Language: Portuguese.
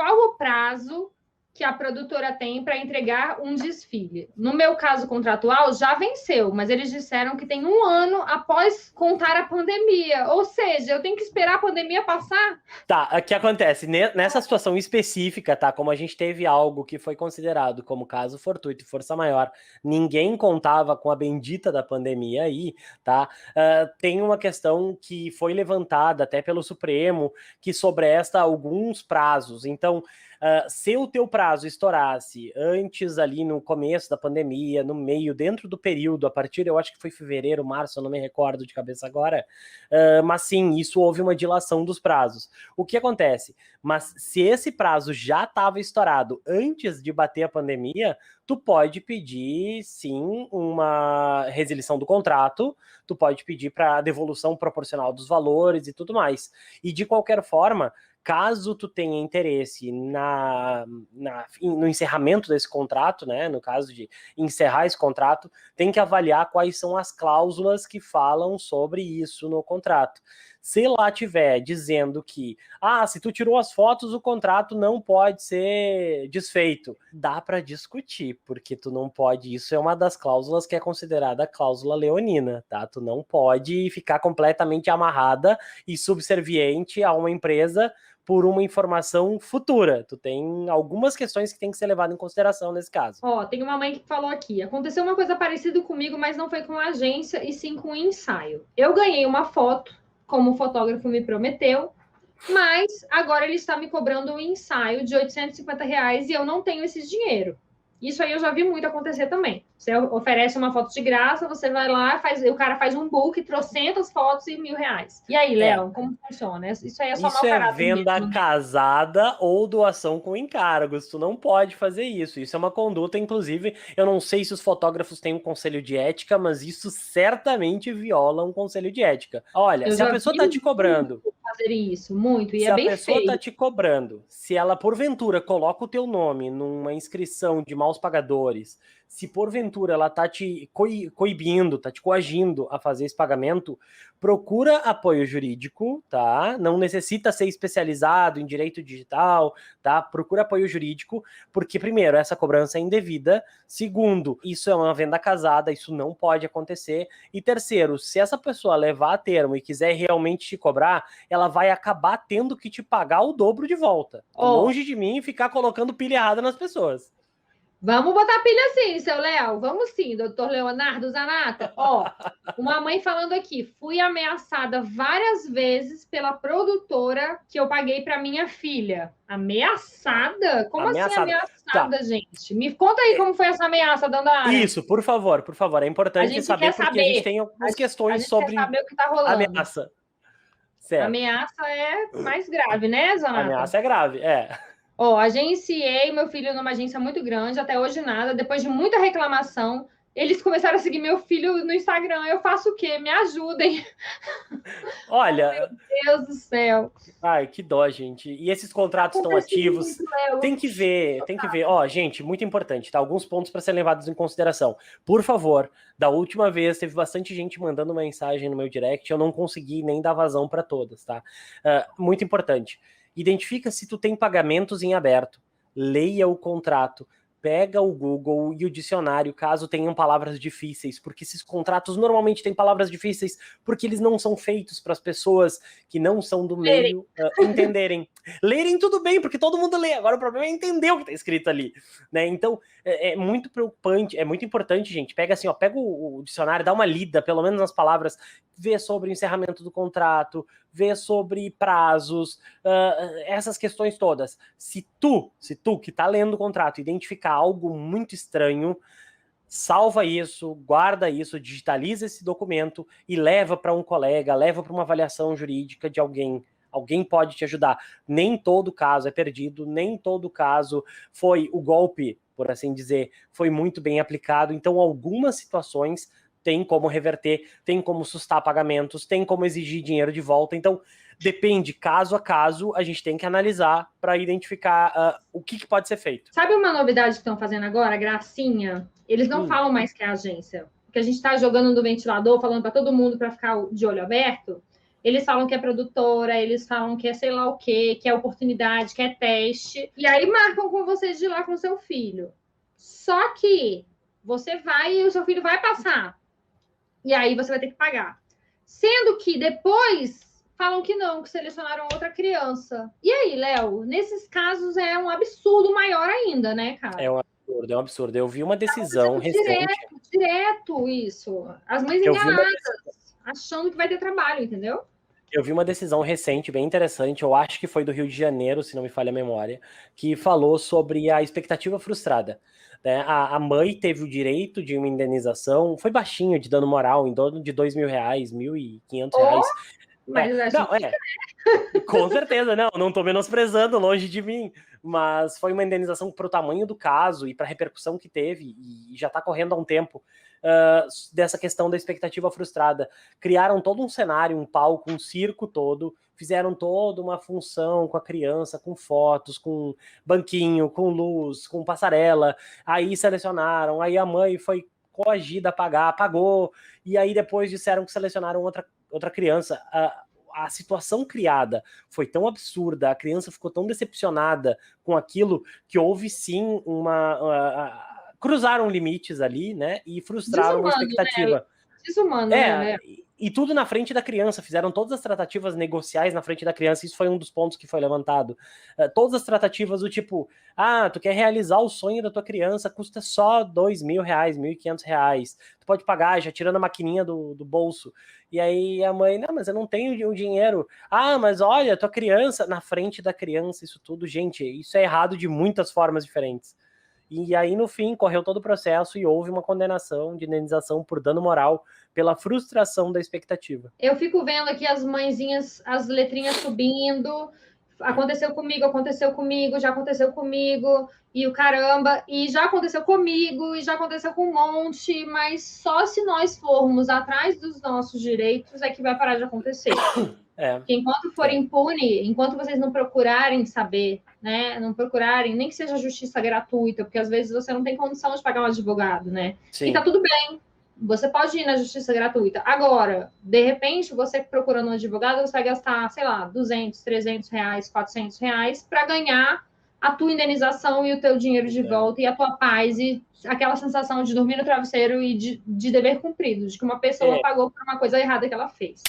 qual o prazo que a produtora tem para entregar um desfile. No meu caso contratual, já venceu, mas eles disseram que tem 1 ano após contar a pandemia. Ou seja, eu tenho que esperar a pandemia passar? Tá, o que acontece? Nessa situação específica, tá? Como a gente teve algo que foi considerado como caso fortuito e força maior, ninguém contava com a bendita da pandemia aí, tá? Tem uma questão que foi levantada até pelo Supremo, que sobresta alguns prazos. Então, se o teu prazo estourasse antes ali no começo da pandemia, no meio, dentro do período, a partir, eu acho que foi fevereiro, março, eu não me recordo de cabeça agora, mas sim, isso houve uma dilação dos prazos. O que acontece? Mas se esse prazo já estava estourado antes de bater a pandemia, tu pode pedir, sim, uma resilição do contrato, tu pode pedir para devolução proporcional dos valores e tudo mais. E de qualquer forma, caso tu tenha interesse no encerramento desse contrato, né, no caso de encerrar esse contrato, tem que avaliar quais são as cláusulas que falam sobre isso no contrato. Se lá tiver dizendo que, se tu tirou as fotos, o contrato não pode ser desfeito, dá para discutir, porque tu não pode, isso é uma das cláusulas que é considerada a cláusula leonina, tá? Tu não pode ficar completamente amarrada e subserviente a uma empresa por uma informação futura. Tu tem algumas questões que tem que ser levadas em consideração nesse caso. Tem uma mãe que falou aqui, aconteceu uma coisa parecida comigo, mas não foi com a agência, e sim com o ensaio. Eu ganhei uma foto, como o fotógrafo me prometeu, mas agora ele está me cobrando um ensaio de R$850 e eu não tenho esse dinheiro. Isso aí eu já vi muito acontecer também. Você oferece uma foto de graça, você vai lá, o cara faz um book, trocentas fotos e R$1.000. E aí, Léo, como funciona? Isso aí é só isso mau é caráter venda mesmo, né? casada ou doação com encargos. Tu não pode fazer isso. Isso é uma conduta, inclusive, eu não sei se os fotógrafos têm um conselho de ética, mas isso certamente viola um conselho de ética. Olha, se a pessoa tá te cobrando... fazer isso, muito, e se é a bem pessoa feio. tá te cobrando, se ela porventura coloca o teu nome numa inscrição de maus pagadores, se porventura ela tá te coibindo, tá te coagindo a fazer esse pagamento, procura apoio jurídico, tá? Não necessita ser especializado em direito digital, tá? Procura apoio jurídico, porque primeiro, essa cobrança é indevida, segundo, isso é uma venda casada, isso não pode acontecer, e terceiro, se essa pessoa levar a termo e quiser realmente te cobrar, ela vai acabar tendo que te pagar o dobro de volta. Longe de mim ficar colocando pilha errada nas pessoas. Vamos botar pilha sim, seu Léo. Vamos sim, doutor Leonardo Zanata. Uma mãe falando aqui. Fui ameaçada várias vezes pela produtora que eu paguei para minha filha. Ameaçada? Como assim ameaçada, tá, gente? Me conta aí como foi essa ameaça, Dandara. Isso, por favor, por favor. É importante saber porque a gente tem algumas questões sobre quer saber o que tá rolando. Ameaça. Certo. Ameaça é mais grave, né, Zanata? Ameaça é grave, Agenciei meu filho numa agência muito grande, até hoje nada. Depois de muita reclamação, eles começaram a seguir meu filho no Instagram. Eu faço o quê? Me ajudem. Olha... Oh, meu Deus do céu. Ai, que dó, gente. E esses contratos estão ativos. Tem que ver, tem que ver. Gente, muito importante, tá? Alguns pontos para serem levados em consideração. Por favor, da última vez teve bastante gente mandando mensagem no meu direct, eu não consegui nem dar vazão para todas, tá? Muito importante. Identifica se tu tem pagamentos em aberto. Leia o contrato. Pega o Google e o dicionário, caso tenham palavras difíceis, porque esses contratos normalmente têm palavras difíceis, porque eles não são feitos para as pessoas que não são do meio entenderem. Lerem tudo bem, porque todo mundo lê. Agora o problema é entender o que está escrito ali, né? Então é muito preocupante, é muito importante, gente. Pega assim, pega o dicionário, dá uma lida, pelo menos nas palavras, vê sobre o encerramento do contrato, vê sobre prazos, essas questões todas. Se tu que está lendo o contrato identificar algo muito estranho, salva isso, guarda isso, digitaliza esse documento e leva para um colega, leva para uma avaliação jurídica de alguém. Alguém pode te ajudar. Nem todo caso é perdido, nem todo caso foi o golpe, por assim dizer, foi muito bem aplicado. Então, algumas situações tem como reverter, tem como sustar pagamentos, tem como exigir dinheiro de volta. Então, depende, caso a caso, a gente tem que analisar para identificar o que pode ser feito. Sabe uma novidade que estão fazendo agora, gracinha? Eles não falam mais que é a agência. Porque a gente está jogando no ventilador, falando para todo mundo para ficar de olho aberto. Eles falam que é produtora, eles falam que é sei lá o quê, que é oportunidade, que é teste. E aí marcam com vocês de ir lá com seu filho. Só que você vai e o seu filho vai passar. E aí você vai ter que pagar. Sendo que depois falam que não, que selecionaram outra criança. E aí, Léo, nesses casos é um absurdo maior ainda, né, cara? É um absurdo, é um absurdo. Eu vi uma decisão recente. Direto isso. As mães enganadas, achando que vai ter trabalho, entendeu? Eu vi uma decisão recente, bem interessante, eu acho que foi do Rio de Janeiro, se não me falha a memória, que falou sobre a expectativa frustrada. Né? A mãe teve o direito de uma indenização, foi baixinho, de dano moral, em torno de R$2.000, R$1.500. Mas não, com certeza, não tô menosprezando, longe de mim, mas foi uma indenização para o tamanho do caso e para a repercussão que teve, e já está correndo há um tempo, dessa questão da expectativa frustrada. Criaram todo um cenário, um palco, um circo todo, fizeram toda uma função com a criança, com fotos, com banquinho, com luz, com passarela, aí selecionaram, aí a mãe foi coagida a pagar, pagou, e aí depois disseram que selecionaram outra criança. A situação criada foi tão absurda, a criança ficou tão decepcionada com aquilo, que houve sim cruzaram limites ali, né, e frustraram a expectativa. Né? Desumano, né? E tudo na frente da criança, fizeram todas as tratativas negociais na frente da criança, isso foi um dos pontos que foi levantado. Todas as tratativas do tipo, tu quer realizar o sonho da tua criança, custa só R$2.000, R$1.500, tu pode pagar, já tirando a maquininha do bolso. E aí a mãe, não, mas eu não tenho o dinheiro. Mas olha, tua criança, na frente da criança, isso tudo, gente, isso é errado de muitas formas diferentes. E aí, no fim, correu todo o processo e houve uma condenação de indenização por dano moral pela frustração da expectativa. Eu fico vendo aqui as mãezinhas, as letrinhas subindo. Aconteceu comigo, já aconteceu comigo, e o caramba, e já aconteceu comigo, e já aconteceu com um monte, mas só se nós formos atrás dos nossos direitos é que vai parar de acontecer. Porque enquanto for impune, enquanto vocês não procurarem saber, né, não procurarem, nem que seja justiça gratuita, porque às vezes você não tem condição de pagar um advogado, né? Sim. E tá tudo bem, você pode ir na justiça gratuita. Agora, de repente, você procurando um advogado, você vai gastar, sei lá, R$200, R$300, R$400 para ganhar a tua indenização e o teu dinheiro de volta e a tua paz e aquela sensação de dormir no travesseiro e de dever cumprido, de que uma pessoa pagou por uma coisa errada que ela fez.